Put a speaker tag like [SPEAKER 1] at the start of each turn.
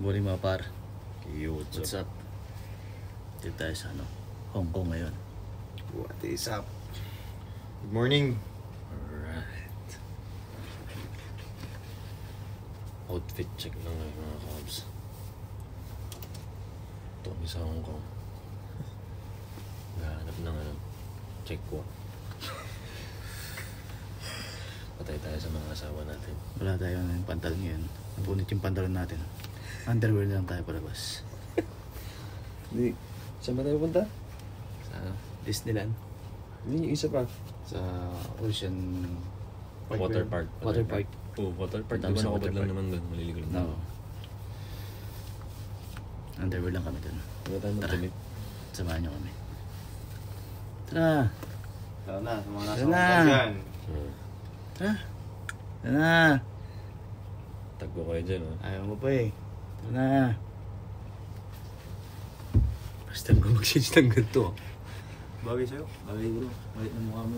[SPEAKER 1] Morning mga par.
[SPEAKER 2] Yo,
[SPEAKER 1] What's up? Dito tayo sa Hong Kong ngayon.
[SPEAKER 2] What is up? Good morning.
[SPEAKER 1] Alright.
[SPEAKER 3] Outfit check lang ngayon mga kabs. Ito kami sa Hong Kong. Gahanap ng check ko. Patay tayo sa mga asawa natin.
[SPEAKER 1] Wala tayo ng pantalon ngayon. Napunit yung pantalon natin. Underwear lang tayo palabas.
[SPEAKER 2] Hindi. Saan ba tayo punta?
[SPEAKER 1] Sa Disneyland.
[SPEAKER 2] Hindi, yung isa pa.
[SPEAKER 1] Sa Ocean
[SPEAKER 3] Water park.
[SPEAKER 1] Water park.
[SPEAKER 3] Oh, water park.
[SPEAKER 1] Punta kami
[SPEAKER 3] Diba
[SPEAKER 1] sa
[SPEAKER 3] nakabad
[SPEAKER 1] water
[SPEAKER 3] lang
[SPEAKER 1] park.
[SPEAKER 3] naman doon. Maliligo lang.
[SPEAKER 1] No. Underwear lang kami dun.
[SPEAKER 3] Wala tayo
[SPEAKER 1] Tara.
[SPEAKER 3] magtumit.
[SPEAKER 1] Samahan nyo kami. Tara!
[SPEAKER 2] Tara na, sa mga
[SPEAKER 1] nasa
[SPEAKER 2] nasa
[SPEAKER 1] Hong
[SPEAKER 2] Hong
[SPEAKER 1] Kong
[SPEAKER 2] dyan.
[SPEAKER 1] Tara! Tara na!
[SPEAKER 3] Tagpo kayo dyan, oh.
[SPEAKER 1] Ayaw mo pa eh. Tara na!
[SPEAKER 3] First time ko mag-change ng ganito, ah.
[SPEAKER 2] Bagay sa'yo. Bagay bro. Balik na mukha mo.